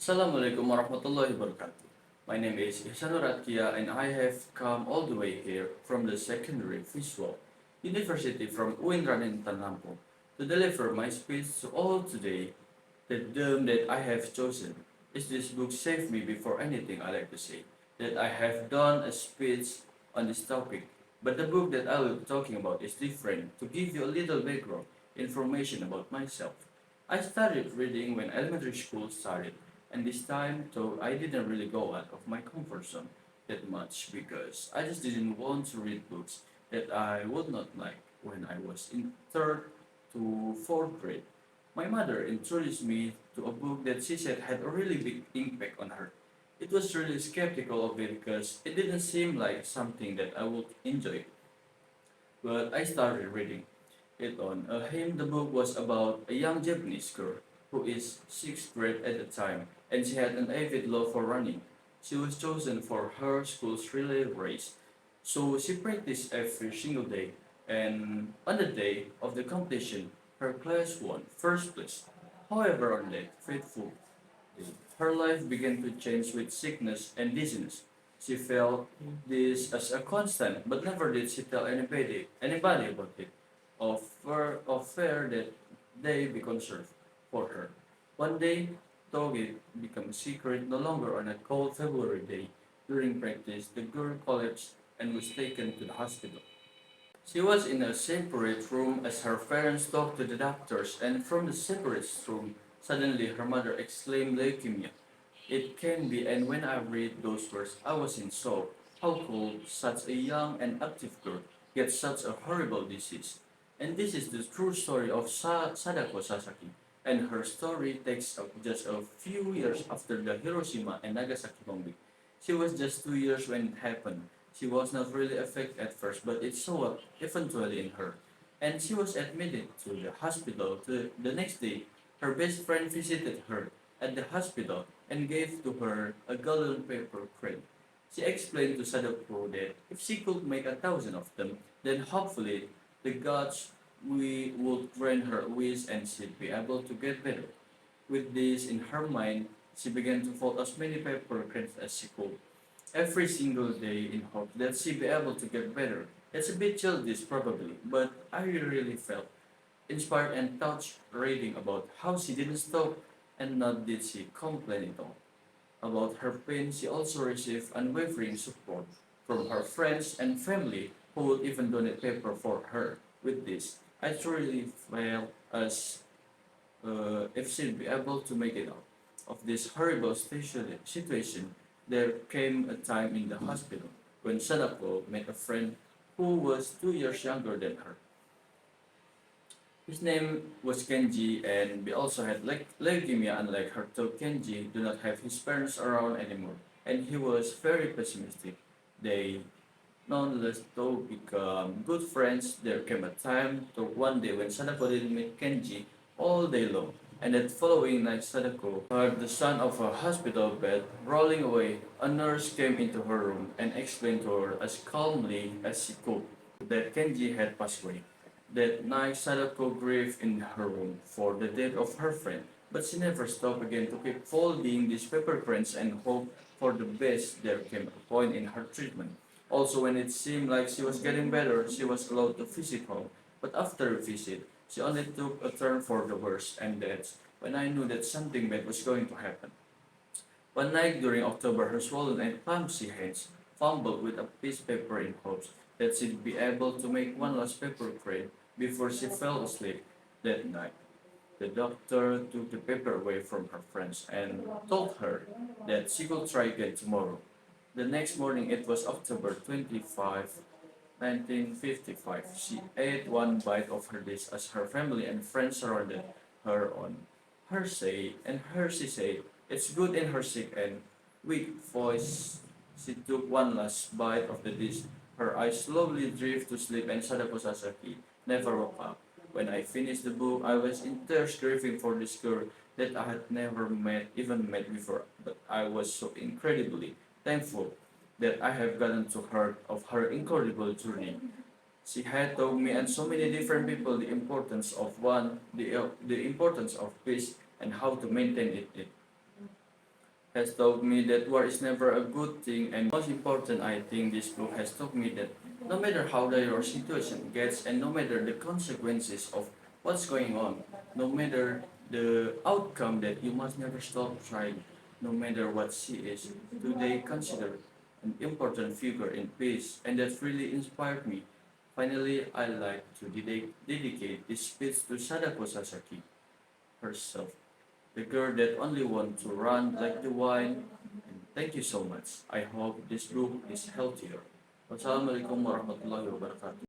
Assalamualaikum warahmatullahi wabarakatuh. My name is Ihsan Nur Atqia and I have come all the way here from the secondary visual university from Uinran in Lampung to deliver my speech to all today. The theme that I have chosen is this book saved me before anything I like to say. That I have done a speech on this topic, but the book that I will be talking about is different to give you a little background information about myself. I started reading when elementary school started, and this time, though I didn't really go out of my comfort zone that much because I just didn't want to read books that I would not like when I was in third to fourth grade. My mother introduced me to a book that she said had a really big impact on her. It was really skeptical of it because it didn't seem like something that I would enjoy, but I started reading it on a hymn. The book was about a young Japanese girl who is sixth grade at the time, and she had an avid love for running. She was chosen for her school's relay race, so she practiced every single day. And on the day of the competition, her class won first place. However, on that fateful day, her life began to change with sickness and dizziness. She felt this as a constant, but never did she tell anybody about it of fear that they be concerned for her. One day, though it became a secret, no longer on a cold February day, during practice, the girl collapsed and was taken to the hospital. She was in a separate room as her parents talked to the doctors, and from the separate room, suddenly her mother exclaimed leukemia. It can be, and when I read those words, I was in shock. How could such a young and active girl get such a horrible disease? And this is the true story of Sadako Sasaki. And her story takes up just a few years after the Hiroshima and Nagasaki bombing. She was just 2 years when it happened. She was not really affected at first, but it showed up eventually in her. And she was admitted to the hospital. The next day, her best friend visited her at the hospital and gave to her a golden paper crane. She explained to Sadako that if she could make 1,000 of them, then hopefully the gods we would grant her a wish and she'd be able to get better. With this in her mind, she began to fold as many paper cranes as she could, every single day in hope that she'd be able to get better. It's a bit childish probably, but I really felt inspired and touched reading about how she didn't stop and not did she complain at all. About her pain, she also received unwavering support from her friends and family who would even donate paper for her. With this, I truly felt as if she'd be able to make it out of this horrible situation. There came a time in the hospital when Sadako met a friend who was 2 years younger than her. His name was Kenji, and we also had leukemia. Unlike her, though Kenji do not have his parents around anymore, and he was very pessimistic. They nonetheless though become good friends. There came a time to one day when Sadako didn't meet Kenji all day long, and that following night Sadako heard the sound of a hospital bed rolling away. A nurse came into her room and explained to her as calmly as she could that Kenji had passed away. That night Sadako grieved in her room for the death of her friend, but she never stopped again to keep folding these paper cranes and hope for the best. There came a point in her treatment also, when it seemed like she was getting better, she was allowed to visit home. But after a visit, she only took a turn for the worse, and that's when I knew that something bad was going to happen. One night during October, her swollen and clumsy hands fumbled with a piece of paper in hopes that she'd be able to make one last paper crane before she fell asleep that night. The doctor took the paper away from her friends and told her that she could try again tomorrow. The next morning, it was October 25, 1955. She ate one bite of her dish as her family and friends surrounded her on her she said, it's good in her sick and weak voice. She took one last bite of the dish. Her eyes slowly drifted to sleep and Sadako Sasaki never woke up. When I finished the book, I was in tears grieving for this girl that I had never even met before, but I was so incredibly thankful that I have gotten to her of her incredible journey. She had taught me and so many different people the importance of the importance of peace and how to maintain it. has taught me that war is never a good thing, and most important, I think this book has taught me that no matter how dire your situation gets, and no matter the consequences of what's going on, no matter the outcome, that you must never stop trying, no matter what she is. Today, consider an important figure in peace, and that really inspired me. Finally, I like to dedicate this speech to Sadako Sasaki herself, the girl that only wants to run like the wine. And thank you so much. I hope this book is healthier. Wassalamualaikum warahmatullahi wabarakatuh.